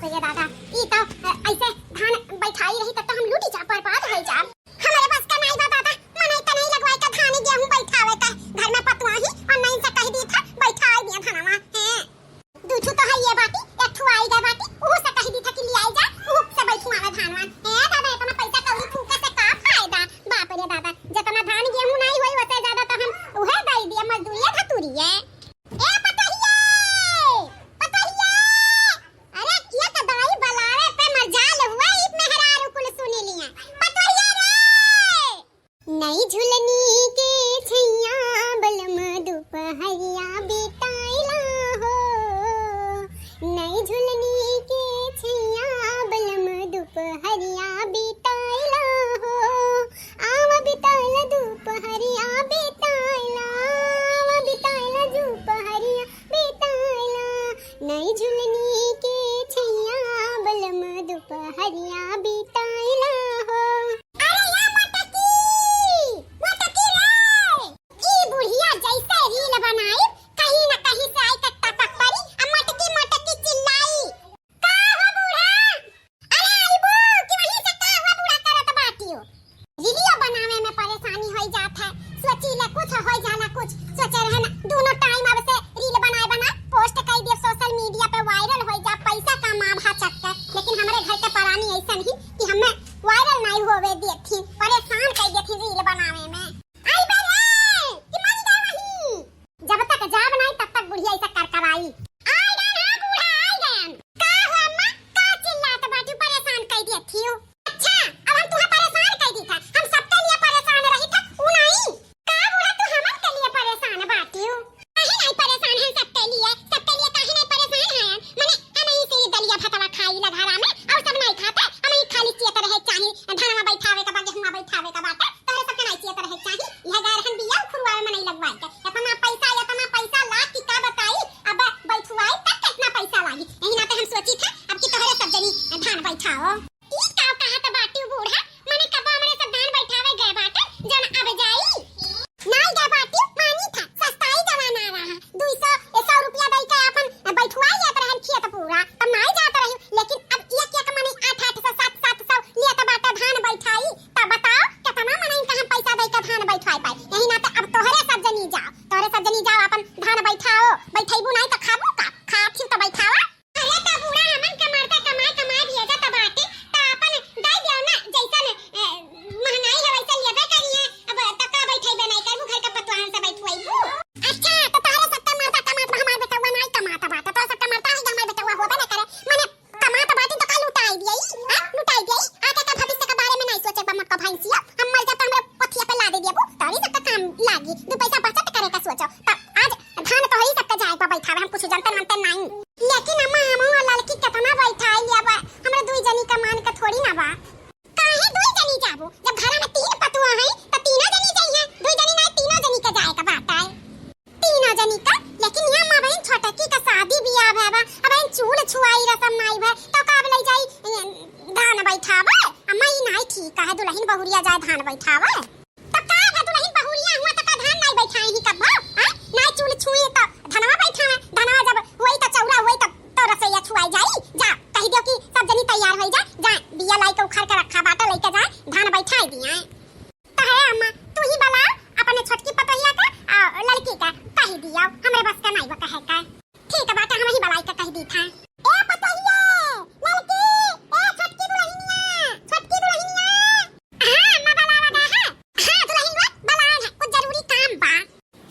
बाप रे दादा ई तो ऐसे धान बैठाई रही तब तो हम लूटी जा पर बात हो जा हमारे पास का नहीं बा दादा मने त नहीं लगवाई का धान गेहूं बैठावे का घर में पतवाही और नहीं से कह दी था बैठाई दिया धानवा है दूठू तो है ये बाटी एक ठू आई गए बाटी ऊ से कह दी था कि ले आई जा ऊ से बैठवावे धानवा है दादा इतना पैसा कौड़ी फूके से का फायदा बाप रे दादा जितना धान गेहूं नहीं होई ओसे ज्यादा तो हम उहे दई दिया मजदूरी धतूरी है ए पतहिया पतहिया अरे किया त दाई बलावे पे मजाल हुआ ई मेहरारू कुल सुनी लिया पतहिया रे नई झुलनी के छैया बलम दुपहरिया बिताइला हो नई झुलनी के छैया बलम दुपहरिया बिताइला हो आवा बिताइला दुपहरिया बिताइला आवा बिताइला दुपहरिया बिताइला नई झुलनी के छैया बलम दुपहरिया बिताइला हो अरे या मटकी रे ई बुढ़िया जैसे रील बनाई कहीं ना कहीं से आई कट्टा पक पड़ी आ मटकी चिल्लाई का हो बूढ़ा अरे आइबो कि वहीं से का हुआ बूढ़ा करत बाटियो वीडियो बनावे में परेशानी होई जात है सोची ले कुछ होई जाला कुछ सोचे रहे ना दोनों टाइम अब से रील बना पोस्ट कर दिए सोशल मीडिया पे वायरल होई जा पैसा कमा भा चक्कर लेकिन हमारे घर के परानी ऐसा नहीं कि हमें वायरल नहीं होवे देथी परेशान कर देथी रील बनावे में आई बे रे कि मन दे वही जब तक जा बनाई तब तक बुढ़िया ऐसा कर कराई आई गन हां बूढ़ा आई गन का हो अम्मा का चिल्लात बाजू परेशान कर देथी हो अच्छा अब हम तुम्हें परेशान कर दी था हम सबके लिए परेशान रही था ऊ नहीं का बूढ़ा तू हमन के लिए परेशान बाटी हो काहे नहीं परेशान है सबके लिए काहे नहीं परेशान है माने हम ही से दलिया भातवा खाई ला घरा में और सब नहीं खाते हम ही खाली चियत रहे चाही धनवा बैठावे का बागे हुआ बैठावे का बाटे तोरे सबके नहीं चियत रहे चाही यह गारहन बिया खुरवावे में नहीं लगवाई के इतना पैसा लाख की का बताई अब बैठवाई तक कितना पैसा लागी यही ना तो हम सोची था अब कि तोरे सब जनी धान बैठाओ ई का कहा त बाटी बूढ़ा माने कब हमरे सब धान बैठावे गए बाटे जन अब जाई नहीं गए बाटी मानी था सस्ताई जमाना रहा 200 रुपया दई के अपन बैठवाई लेत रहन खेत पूरा तब नहीं जात रही लेकिन अब एक माने 800 700 लेत बाटा धान बैठाई तब बताओ कितना माने कहां पैसा दई के धान बैठवाई पाई यही ना तो अब तोहरे सब जनी जाओ अपन धान बैठाओ बैठैबू नहीं तो खाबू का खाथी तो बैठावा अरे त बूढ़ा हमन के मरते कमाई भेजा त बाटे त अपन दई दियो ना जैसन महंगाई है वैसे लेबे करिए अब त का बैठैबे नहीं करबू घर के पतवाहन से बैठवाईबू अच्छा तो तारे सत्ता मरता कमात हमार बेटवा नहीं कमाता बात तो सत्ता मरता ही हमार बेटवा होबे ना करे माने कमात बाटी तो का लुटाई दियई लुटाई दियई आगे का भविष्य के बारे में नहीं सोचे बा मत का भैंसिया हम मर जात हमरे पथिया पे ला दे देबू तारी सब काम लागी दो पैसा बचत करे का सोचो आज धान तो ही सबका जाए पर बैठावे हम कुछ जानते मानते नहीं लेकिन अम्मा हम लड़की कितना बैठाई लिया हमरा दुई जनी का मान का थोड़ी ना बा काहे दुई जनी जाबू जब घर में तीन पतुआ है तो तीनों जनी जाइए दुई जनी नहीं तीनों जनी का जाए का बात है तीनों जनी का लेकिन यहाँ मां बहन छोटकी का शादी बियाह है बा अब इन चूड़ छुआई रसम नहीं है तो कब ले जाई धान बैठावे अम्मा ई नहीं ठीक है दुल्हन बहुरिया जाए धान बैठावे तब का है दुल्हन बहुरिया हुआ तो का धान नहीं बैठाई ही कब हां नहीं चूड़ छुई तो धनवा बैठावे धनवा जब होई तो चौरा होई तो रसैया छुआई जाई जा कह दियो कि सब जनी तैयार होई जा जा बिया लाई के उखाड़ के रखा बाटा लेके जा धान बैठाई दिया तो है अम्मा तू ही बला अपने छोटकी पतहिया का लड़की का कह दिया हमरे बस का नहीं बा कहे का ठीक है बाटा हम ही बलाई का कह दी था ए पतहिया लड़की ए छोटकी दुल्हनिया हां अम्मा बलावा दा है हां दुल्हन बला है कुछ जरूरी काम बा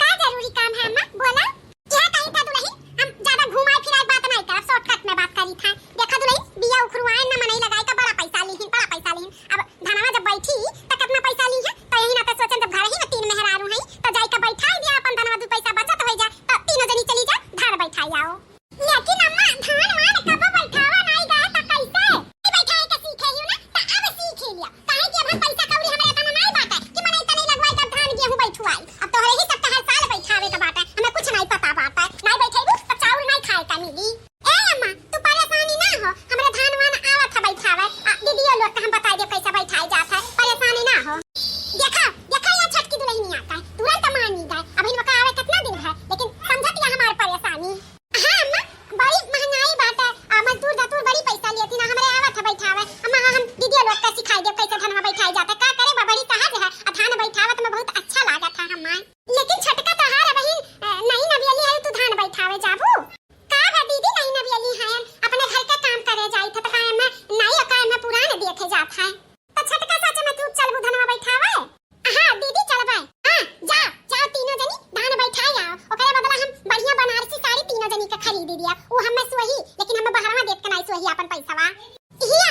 का जरूरी काम है अम्मा बोला क्या कही था दुल्हन हम ज्यादा घुमाई फिराई बात नहीं करब शॉर्टकट में बात करी था देखा दुल्हन बिया उखरुआए ना मनई लगाई का बड़ा पैसा लीहिन अब धनवा जब बैठी त कितना पैसा ली है तो यही ना तो सोचन जब घर ही में तीन मेहरारू है तो जाई का बैठाई दिया अपन धनवा दू पैसा बचत हो जा तो तीनों जनी चली जा धान बैठाई आओ लेकिन अम्मा धान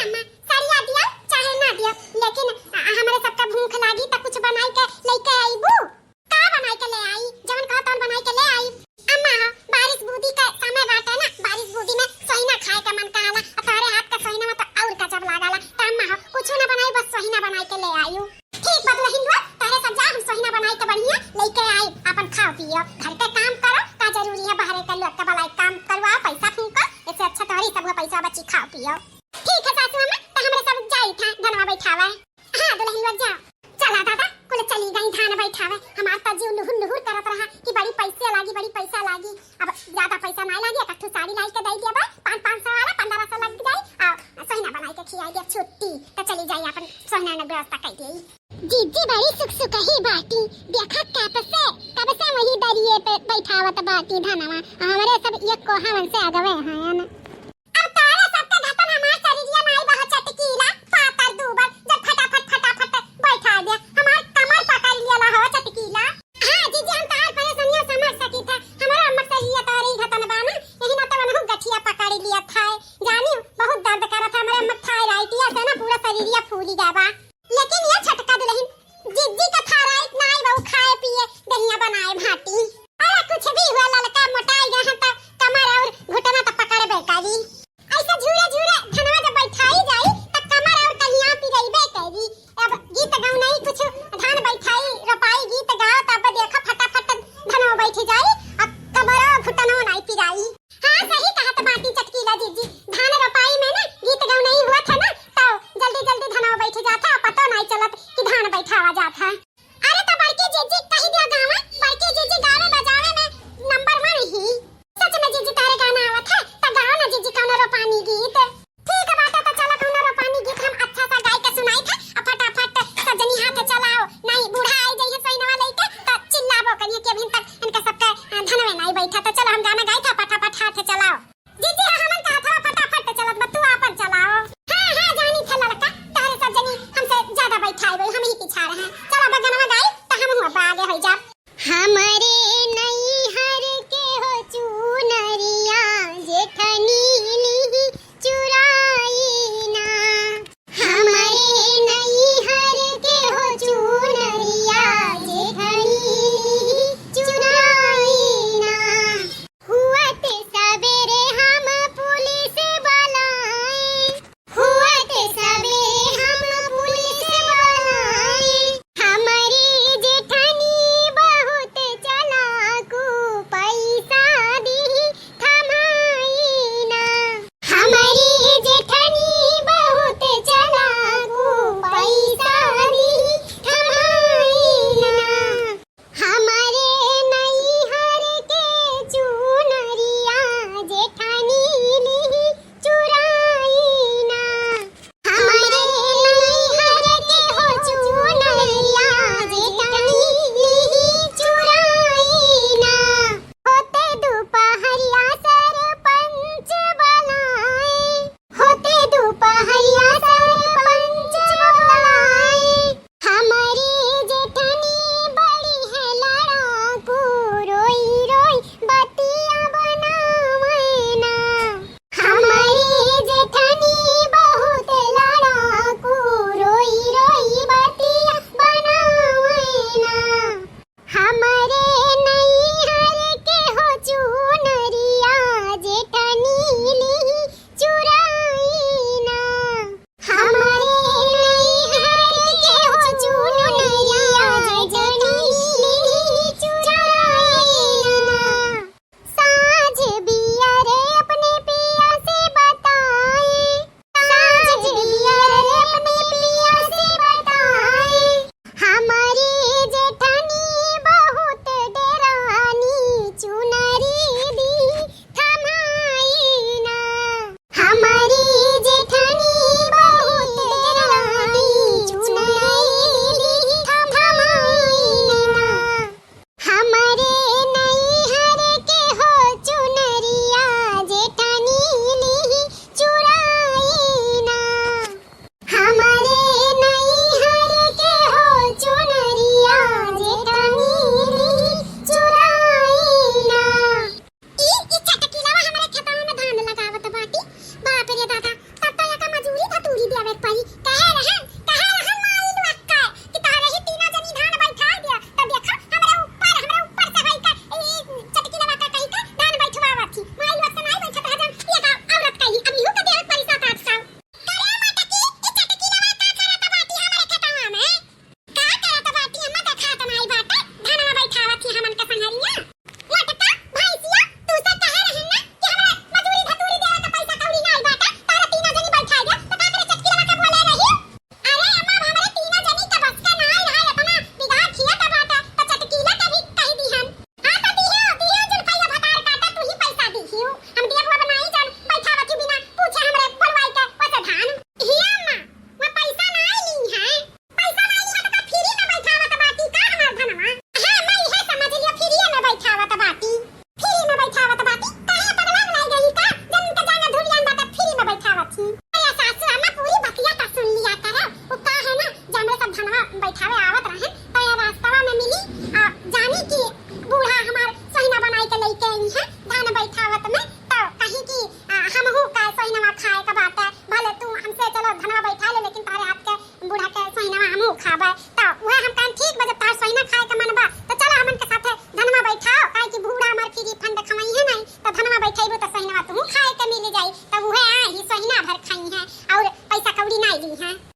अम्मा सरिया दिया चाहे ना दिया, लेकिन हमारे सबका भूख लागी त कुछ बनाई के लेके आईबू। का बनाई के ले आई, जवन कहा तवन बनाई के ले आई। अम्मा हो बारिश बूदी का समय बाटे ना, बारिश बूदी में सोहिना खाए का मन कहला, तारे हाथ का सोहिना में तो और गजब लागला। त अम्मा हो कुछ ना बनाई, बस सोहिना बनाई के ले आईऊ। ठीक बदला हिंदुआ, तारे सब जा, हम सोहिना बनाई के बढ़िया लेके आई, अपन खाओ पियो, घर के काम करो, का जरूरी है बाहर के लोग के भलाई काम करवाओ, पैसा फूंको, इससे अच्छा तोहरी सब पैसा बची खाओ पियो। ठीक है सासू अम्मा, तो हमरे सब जाई था धनवा बैठावा। हां दुल्हन लोग जाओ। चला दादा कुल चली गई धान बैठावे, हमार त जीव लुहुर लुहुर करत रहा कि बड़ी पैसे लागी, बड़ी पैसा लागी। अब ज्यादा पैसा ना लागी, कट्ठू साड़ी लाई के दई देबा, 500 वाला 1500 लग जाई, आ सोहिना बनाई के खियाई दे छुट्टी, त चली जाई अपन सोहिना ने व्यवस्था कर देई। जीजी बड़ी सुख सुख ही बाटी, देखा कब से वही दरिये पे बैठावत बाटी धनवा, हमरे सब एक कोहावन से आगवे हैं ना। अब तारे सबके घटन हमार शरीरिया नाई बहुत चटकीला पातर दूबर, जब फटाफट बैठा दे, हमार कमर पकड़ लिया हो चटकीला। हां जीजी हम तार परेशानियां समझ सकी था, हमारा अम्मा शरीरिया तारी घटन बाना, यही ना तो वनहु गठिया पकड़ लिया था, जानी बहुत दर्द करत हमारे अम्मा थायराइटिया से ना पूरा शरीरिया फूली गया। लेकिन ये छटका दुल्हन जिज्जी का थायराइड नाई बहु खाए पिए दहिया बनाए भाटी, अरे कुछ भी हुआ ललका मोटाई गया त कमर और घुटना तो पकड़बे उहे आई ही सहीना भर खाई है और पैसा कौड़ी नहीं ली है।